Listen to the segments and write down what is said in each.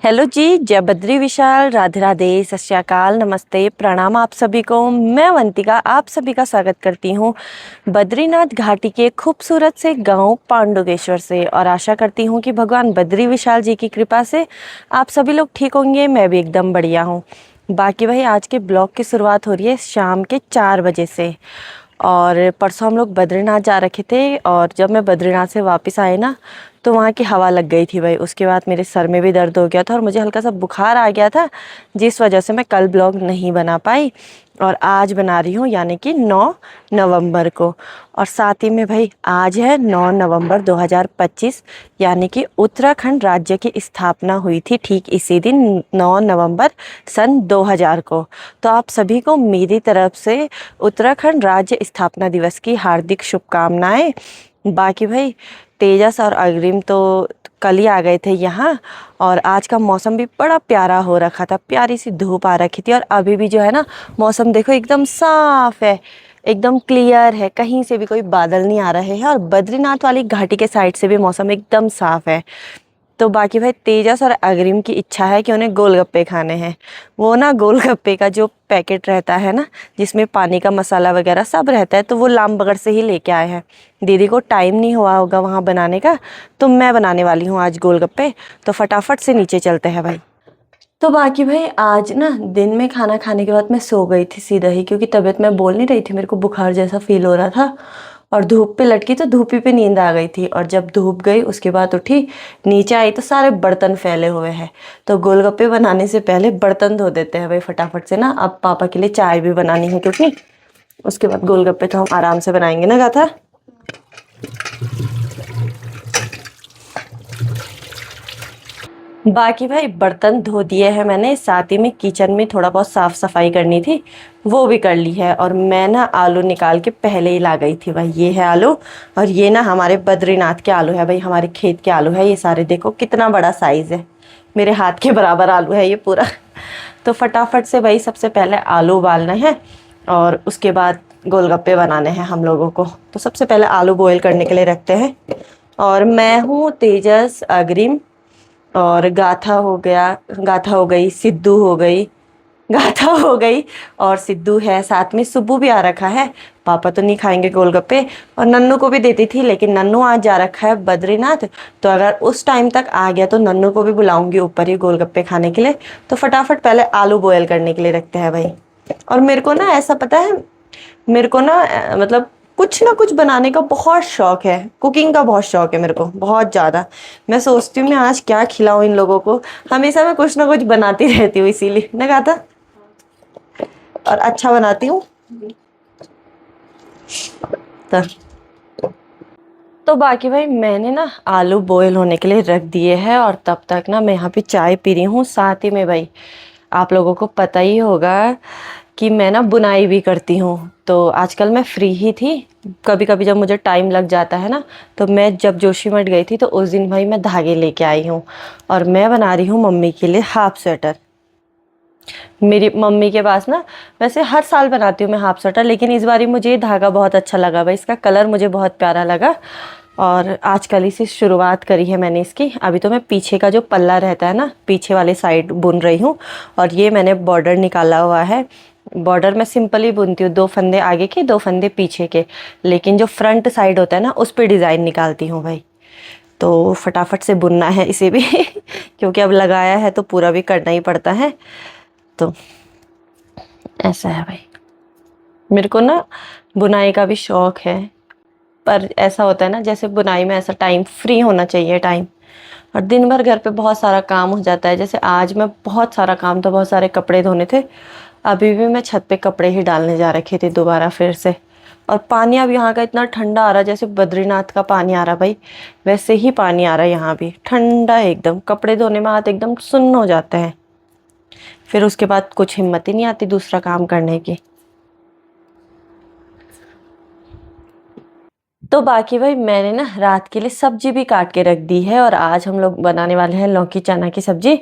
Hello जी, जय बद्री विशाल, राधे राधे, सत श्री अकाल, नमस्ते, प्रणाम आप सभी को। मैं अवंतिका आप सभी का स्वागत करती हूँ बद्रीनाथ घाटी के खूबसूरत से गांव पांडुकेश्वर से, और आशा करती हूँ कि भगवान बद्री विशाल जी की कृपा से आप सभी लोग ठीक होंगे। मैं भी एकदम बढ़िया हूँ। बाकी भाई, आज के ब्लॉग की शुरुआत हो रही है शाम के 4 बजे से। और परसों हम लोग बद्रीनाथ जा रखे थे, और जब मैं बद्रीनाथ से वापस आए ना, तो वहाँ की हवा लग गई थी भाई। उसके बाद मेरे सर में भी दर्द हो गया था और मुझे हल्का सा बुखार आ गया था, जिस वजह से मैं कल ब्लॉग नहीं बना पाई। और आज बना रही हूँ, यानी कि 9 नवंबर को। और साथ ही में भाई, आज है 9 नवंबर 2025, यानी कि उत्तराखंड राज्य की स्थापना हुई थी ठीक इसी दिन 9 नवंबर सन 2000 को। तो आप सभी को मेरी तरफ से उत्तराखंड राज्य स्थापना दिवस की हार्दिक शुभकामनाएं। बाकी भाई, तेजस और अग्रिम तो कल ही आ गए थे यहाँ। और आज का मौसम भी बड़ा प्यारा हो रखा था, प्यारी सी धूप आ रखी थी। और अभी भी जो है ना, मौसम देखो एकदम साफ है, एकदम क्लियर है, कहीं से भी कोई बादल नहीं आ रहे हैं। और बद्रीनाथ वाली घाटी के साइड से भी मौसम एकदम साफ है। तो बाकी भाई, तेजस और अग्रिम की इच्छा है कि उन्हें गोलगप्पे खाने हैं। वो ना गोलगप्पे का जो पैकेट रहता है ना, जिसमें पानी का मसाला वगैरह सब रहता है, तो वो लामबगड़ से ही लेके आए हैं। दीदी को टाइम नहीं हुआ होगा वहाँ बनाने का, तो मैं बनाने वाली हूँ आज गोलगप्पे। तो फटाफट से नीचे चलते हैं भाई। तो बाकी भाई, आज ना दिन में खाना खाने के बाद मैं सो गई थी सीधा ही, क्योंकि तबीयत मैं बोल नहीं रही थी, मेरे को बुखार जैसा फील हो रहा था। और धूप पे लटकी तो धूप ही पे नींद आ गई थी। और जब धूप गई उसके बाद उठी, नीचे आई तो सारे बर्तन फैले हुए हैं। तो गोलगप्पे बनाने से पहले बर्तन धो देते हैं भाई फटाफट से ना। अब पापा के लिए चाय भी बनानी है, क्योंकि उसके बाद गोलगप्पे तो हम आराम से बनाएंगे ना गाथा। बाकी भाई, बर्तन धो दिए हैं मैंने, साथ ही में किचन में थोड़ा बहुत साफ सफाई करनी थी, वो भी कर ली है। और मैं ना आलू निकाल के पहले ही ला गई थी भाई। ये है आलू, और ये ना हमारे बद्रीनाथ के आलू है भाई, हमारे खेत के आलू है ये सारे। देखो कितना बड़ा साइज है, मेरे हाथ के बराबर आलू है ये पूरा। तो फटाफट से भाई, सबसे पहले आलू उबालना है और उसके बाद गोलगप्पे बनाने हैं हम लोगों को। तो सबसे पहले आलू बॉईल करने के लिए रखते हैं। और मैं हूँ तेजस, अग्रिम और गाथा हो गया, गाथा हो गई, सिद्धू हो गई, गाथा हो गई और सिद्धू है, साथ में सुब्बू भी आ रखा है। पापा तो नहीं खाएंगे गोलगप्पे, और नन्नू को भी देती थी, लेकिन नन्नू आज जा रखा है बद्रीनाथ। तो अगर उस टाइम तक आ गया तो नन्नू को भी बुलाऊंगी ऊपर ही गोलगप्पे खाने के लिए। तो फटाफट पहले आलू बॉयल करने के लिए रखते हैं भाई। और मेरे को ना ऐसा पता है, मेरे को ना मतलब कुछ ना कुछ बनाने का बहुत शौक है, कुकिंग का बहुत शौक है मेरे को, बहुत ज़्यादा। मैं सोचती हूँ मैं आज क्या खिलाऊं इन लोगों को, हमेशा मैं कुछ ना कुछ बनाती रहती हूँ, इसीलिए ना गाता। और अच्छा बनाती हूँ। तो बाकी भाई, मैंने ना आलू बॉयल होने के लिए रख दिए हैं, और तब तक ना मैं यहाँ पे चाय पी रही हूँ। साथ ही में भाई, आप लोगों को पता ही होगा कि मैं ना बुनाई भी करती हूँ। तो आजकल मैं फ्री ही थी, कभी कभी जब मुझे टाइम लग जाता है ना, तो मैं जब जोशीमठ गई थी तो उस दिन भाई मैं धागे लेके आई हूँ। और मैं बना रही हूँ मम्मी के लिए हाफ स्वेटर। मेरी मम्मी के पास ना, वैसे हर साल बनाती हूँ मैं हाफ स्वेटर, लेकिन इस बार मुझे ये धागा बहुत अच्छा लगा भाई, इसका कलर मुझे बहुत प्यारा लगा। और आजकल ही से शुरुआत करी है मैंने इसकी। अभी तो मैं पीछे का जो पल्ला रहता है ना, पीछे वाले साइड बुन रही हूँ। और ये मैंने बॉर्डर निकाला हुआ है। बॉर्डर मैं सिंपल ही बुनती हूँ, 2 फंदे आगे के 2 फंदे पीछे के। लेकिन जो फ्रंट साइड होता है ना, उस पर डिज़ाइन निकालती हूँ भाई। तो फटाफट से बुनना है इसे भी क्योंकि अब लगाया है तो पूरा भी करना ही पड़ता है। तो ऐसा है भाई, मेरे को ना बुनाई का भी शौक है। पर ऐसा होता है ना, जैसे बुनाई में ऐसा टाइम फ्री होना चाहिए टाइम। और दिन भर घर पे बहुत सारा काम हो जाता है। जैसे आज मैं बहुत सारा काम था, बहुत सारे कपड़े धोने थे। अभी भी मैं छत पे कपड़े ही डालने जा रखे थे दोबारा फिर से। और पानी अब यहाँ का इतना ठंडा आ रहा है, जैसे बद्रीनाथ का पानी आ रहा भाई, वैसे ही पानी आ रहा है यहाँ भी, ठंडा है एकदम। कपड़े धोने में हाथ एकदम सुन्न हो जाते हैं, फिर उसके बाद कुछ हिम्मत ही नहीं आती दूसरा काम करने की। तो बाकी भाई, मैंने ना रात के लिए सब्जी भी काट के रख दी है, और आज हम लोग बनाने वाले हैं लौकी चना की सब्जी।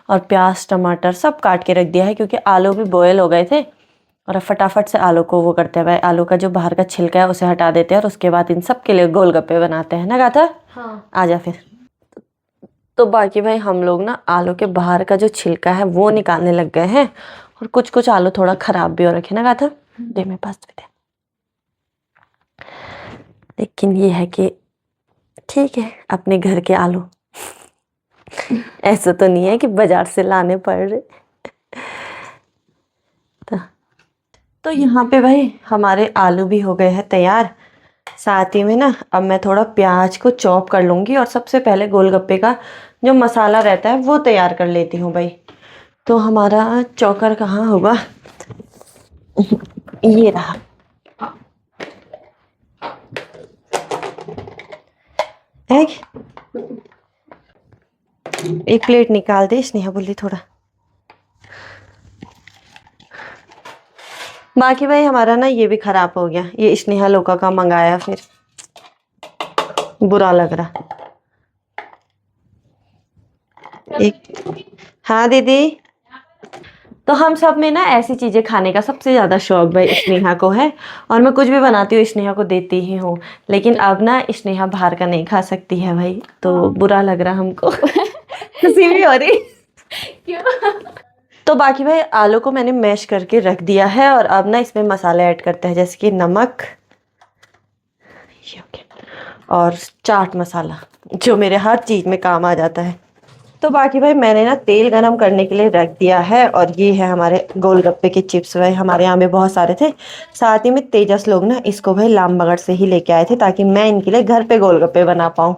और प्याज टमाटर सब काट के रख दिया है, क्योंकि आलू भी बॉयल हो गए थे। और अब फटाफट से आलू को वो करते हैं भाई, आलू का जो बाहर का छिलका है उसे हटा देते हैं, और उसके बाद इन सब के लिए गोलगप्पे बनाते हैं ना गाथा। हाँ, आ जा फिर। तो बाकी भाई हम लोग ना आलू के बाहर का जो छिलका है वो निकालने लग गए हैं। और कुछ कुछ आलू थोड़ा खराब भी हो रखे ना गाथा, दे मेरे पास भी दे। लेकिन ये है कि ठीक है, अपने घर के आलू ऐसा तो नहीं है कि बाजार से लाने पड़ रहे। तो यहाँ पे भाई हमारे आलू भी हो गए हैं तैयार। साथ ही में ना अब मैं थोड़ा प्याज को चॉप कर लूँगी और सबसे पहले गोलगप्पे का जो मसाला रहता है वो तैयार कर लेती हूँ भाई। तो हमारा चॉकर कहाँ होगा, ये रहा। एक प्लेट निकाल दे स्नेहा बोली थोड़ा। बाकी भाई हमारा ना ये भी खराब हो गया, ये स्नेहा लोका का मंगाया, फिर बुरा लग रहा। एक, हाँ दीदी। तो हम सब में ना ऐसी चीजें खाने का सबसे ज्यादा शौक भाई स्नेहा को है। और मैं कुछ भी बनाती हूँ स्नेहा को देती ही हूँ। लेकिन अब ना स्नेहा बाहर का नहीं खा सकती है भाई, तो बुरा लग रहा हमको। खुशी भी हो रही। क्यों? तो बाकी भाई आलू को मैंने मैश करके रख दिया है और अब ना इसमें मसाले ऐड करते हैं, जैसे कि नमक और चाट मसाला, जो मेरे हर चीज में काम आ जाता है। तो बाकी भाई मैंने ना तेल गरम करने के लिए रख दिया है और ये है हमारे गोलगप्पे के चिप्स। भाई हमारे यहाँ में बहुत सारे थे, साथ ही में तेजस लोग ना इसको भाई लामबगड़ से ही लेके आए थे ताकि मैं इनके लिए घर पे गोलगप्पे बना पाऊँ।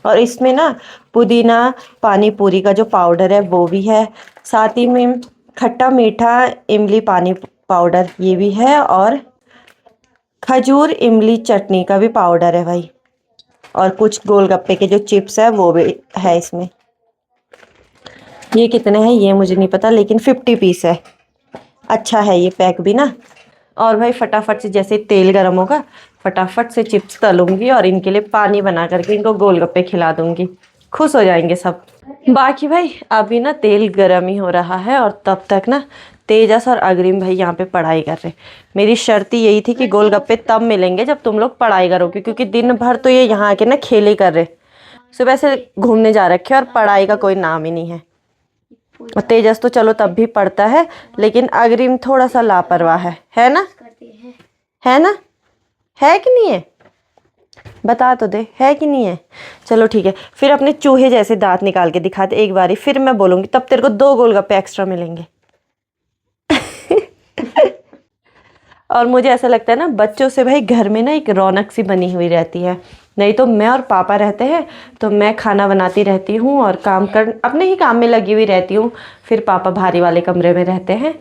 और इसमें ना पुदीना पानी पूरी का जो पाउडर है वो भी है, साथ ही में खट्टा मीठा इमली पानी पाउडर ये भी है, और खजूर इमली चटनी का भी पाउडर है भाई। और कुछ गोलगप्पे के जो चिप्स है वो भी है इसमें। ये कितने हैं ये मुझे नहीं पता, लेकिन 50 पीस है। अच्छा है ये पैक भी ना। और भाई फटाफट से जैसे तेल गर्म होगा फटाफट से चिप्स तलूंगी और इनके लिए पानी बना करके इनको गोलगप्पे खिला दूंगी, खुश हो जाएंगे सब। बाकी भाई अभी ना तेल गर्म ही हो रहा है और तब तक ना तेजस और अग्रिम भाई यहाँ पे पढ़ाई कर रहे। मेरी शर्त ही यही थी कि गोलगप्पे तब मिलेंगे जब तुम लोग पढ़ाई करोगे, क्योंकि दिन भर तो ये यहाँ आके ना खेल ही कर रहे, सुबह से घूमने जा रखे और पढ़ाई का कोई नाम ही नहीं है। और तेजस तो चलो तब भी पढ़ता है, लेकिन अग्रिम थोड़ा सा लापरवाह है ना? है ना? है कि नहीं है? बता तो दे, है कि नहीं है? चलो ठीक है, फिर अपने चूहे जैसे दांत निकाल के दिखा दे एक बारी, फिर मैं बोलूंगी, तब तेरे को 2 गोलगप्पे एक्स्ट्रा मिलेंगे। और मुझे ऐसा लगता है ना बच्चों से भाई घर में ना एक रौनक सी बनी हुई रहती है। नहीं तो मैं और पापा रहते हैं तो मैं खाना बनाती रहती हूँ और काम कर अपने ही काम में लगी हुई रहती हूँ, फिर पापा भारी वाले कमरे में रहते हैं,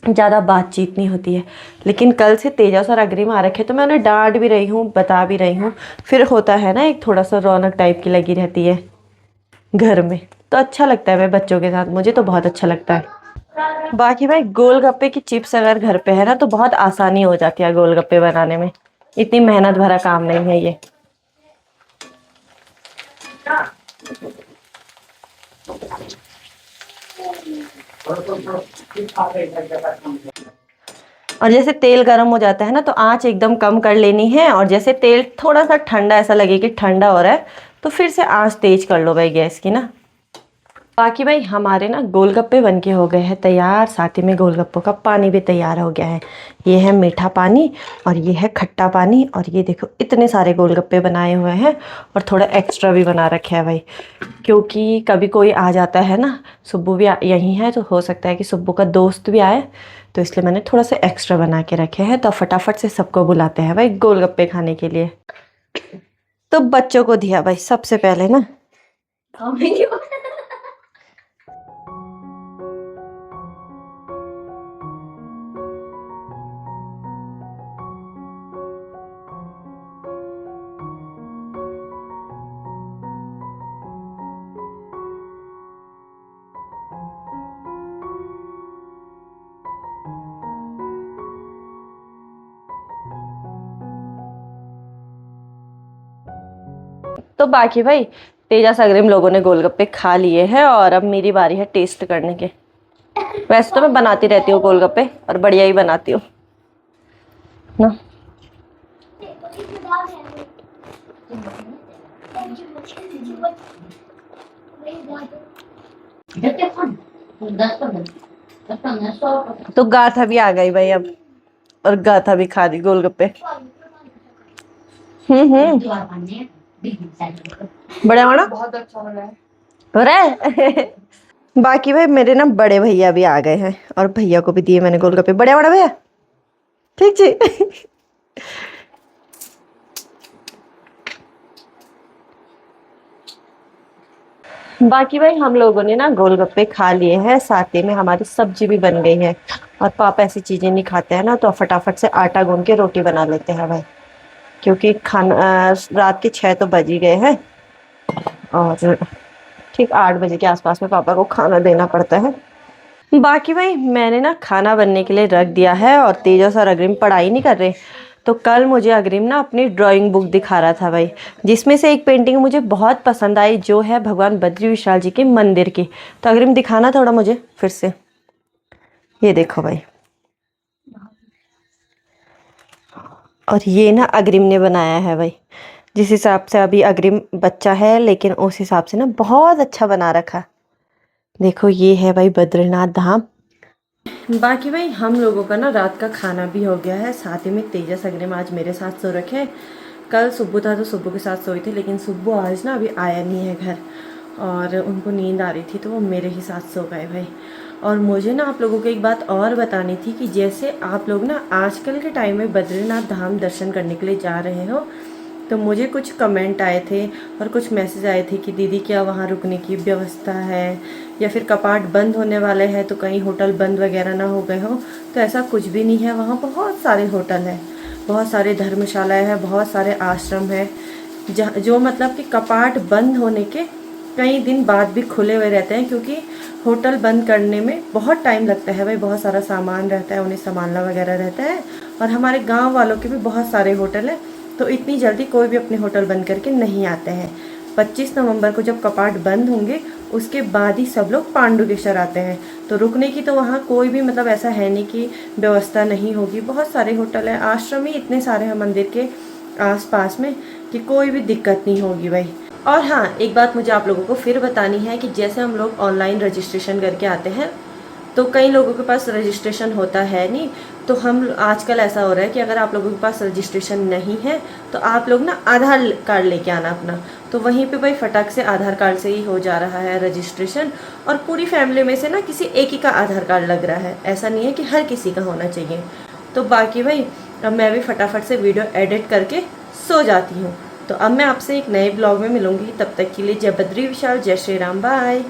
ज़्यादा बातचीत नहीं होती है। लेकिन कल से तेजस और अग्रिम आ रखे तो मैं उन्हें डांट भी रही हूँ, बता भी रही हूँ, फिर होता है ना एक थोड़ा सा रौनक टाइप की लगी रहती है घर में, तो अच्छा लगता है भाई बच्चों के साथ, मुझे तो बहुत अच्छा लगता है। बाकी भाई गोलगप्पे की चिप्स अगर घर पे है ना तो बहुत आसानी हो जाती है गोलगप्पे बनाने में, इतनी मेहनत भरा काम नहीं है ये। और जैसे तेल गर्म हो जाता है ना तो आंच एकदम कम कर लेनी है, और जैसे तेल थोड़ा सा ठंडा ऐसा लगे कि ठंडा हो रहा है तो फिर से आंच तेज कर लो भाई गैस की ना। बाकी भाई हमारे ना गोलगप्पे बन के हो गए हैं तैयार, साथ ही में गोलगप्पों का पानी भी तैयार हो गया है। ये है मीठा पानी और ये है खट्टा पानी, और ये देखो इतने सारे गोलगप्पे बनाए हुए हैं और थोड़ा एक्स्ट्रा भी बना रखे है भाई, क्योंकि कभी कोई आ जाता है ना, सुब्बू भी यहीं है तो हो सकता है कि सुब्बू का दोस्त भी आए, तो इसलिए मैंने थोड़ा सा एक्स्ट्रा बना के रखे हैं। तो फटाफट से सबको बुलाते हैं भाई गोलगप्पे खाने के लिए। तो बच्चों को दिया भाई सबसे पहले ना। तो बाकी भाई तेजा अग्रिम लोगों ने गोलगप्पे खा लिए हैं और अब मेरी बारी है टेस्ट करने के। वैसे तो मैं बनाती रहती हूँ गोलगप्पे और बढ़िया ही बनाती हूँ ना। तो गाथा भी आ गई भाई अब, और गाथा भी खा रही गोलगप्पे। बड़ा बड़ा बहुत अच्छा बना है, हो रहा है। बाकी भाई मेरे ना बड़े भैया भी आ गए हैं, और भैया को भी दिए मैंने गोलगप्पे। बड़ा बड़ा भैया, ठीक जी। बाकी भाई हम लोगों ने ना गोलगप्पे खा लिए हैं, साथ ही में हमारी सब्जी भी बन गई है। और पापा ऐसी चीजें नहीं खाते हैं ना, तो फटाफट से आटा गूंद के रोटी बना लेते हैं भाई, क्योंकि खाना रात के 6 तो बज ही गए हैं, और ठीक 8 बजे के आसपास में पापा को खाना देना पड़ता है। बाकी भाई मैंने ना खाना बनने के लिए रख दिया है, और तेजस और अग्रिम पढ़ाई नहीं कर रहे। तो कल मुझे अग्रिम ना अपनी ड्राइंग बुक दिखा रहा था भाई, जिसमें से एक पेंटिंग मुझे बहुत पसंद आई, जो है भगवान बद्री विशाल जी के मंदिर की। तो अग्रिम दिखाना थोड़ा मुझे फिर से। ये देखो भाई, और ये ना अग्रिम ने बनाया है भाई। जिस हिसाब से अभी अग्रिम बच्चा है, लेकिन उस हिसाब से ना बहुत अच्छा बना रखा। देखो ये है भाई बद्रीनाथ धाम। बाकी भाई हम लोगों का ना रात का खाना भी हो गया है, साथ ही में तेजस अग्रिम आज मेरे साथ सो रखे हैं। कल सुब्बू था तो सुब्बू के साथ सोई थी, लेकिन सुब्बू आज ना अभी आया नहीं है घर, और उनको नींद आ रही थी तो वो मेरे ही साथ सो गए भाई। और मुझे ना आप लोगों को एक बात और बतानी थी कि जैसे आप लोग ना आजकल के टाइम में बद्रीनाथ धाम दर्शन करने के लिए जा रहे हो, तो मुझे कुछ कमेंट आए थे और कुछ मैसेज आए थे कि दीदी क्या वहाँ रुकने की व्यवस्था है, या फिर कपाट बंद होने वाले हैं तो कहीं होटल बंद वगैरह ना हो गए हो। तो ऐसा कुछ भी नहीं है, वहाँ बहुत सारे होटल हैं, बहुत सारे धर्मशालाएं हैं, बहुत सारे आश्रम हैं, जो मतलब कि कपाट बंद होने के कई दिन बाद भी खुले हुए रहते हैं, क्योंकि होटल बंद करने में बहुत टाइम लगता है भाई, बहुत सारा सामान रहता है, उन्हें संभालना वगैरह रहता है। और हमारे गांव वालों के भी बहुत सारे होटल हैं, तो इतनी जल्दी कोई भी अपने होटल बंद करके नहीं आते हैं। 25 नवंबर को जब कपाट बंद होंगे, उसके बाद ही सब लोग पांडुकेश्वर आते हैं। तो रुकने की तो वहाँ कोई भी मतलब ऐसा है नहीं कि व्यवस्था नहीं होगी, बहुत सारे होटल हैं, आश्रम ही इतने सारे हैं मंदिर के आसपास में कि कोई भी दिक्कत नहीं होगी भाई। और हाँ, एक बात मुझे आप लोगों को फिर बतानी है कि जैसे हम लोग ऑनलाइन रजिस्ट्रेशन करके आते हैं, तो कई लोगों के पास रजिस्ट्रेशन होता है नहीं। तो हम आजकल ऐसा हो रहा है कि अगर आप लोगों के पास रजिस्ट्रेशन नहीं है, तो आप लोग ना आधार कार्ड लेके आना अपना। तो वहीं पे भाई फटाक से आधार कार्ड से ही हो जा रहा है रजिस्ट्रेशन, और पूरी फैमिली में से ना किसी एक ही का आधार कार्ड लग रहा है, ऐसा नहीं है कि हर किसी का होना चाहिए। तो बाकी भाई अब मैं भी फटाफट से वीडियो एडिट करके सो जाती हूँ। तो अब मैं आपसे एक नए ब्लॉग में मिलूंगी, तब तक के लिए जय बद्री विशाल, जय श्री राम, बाय।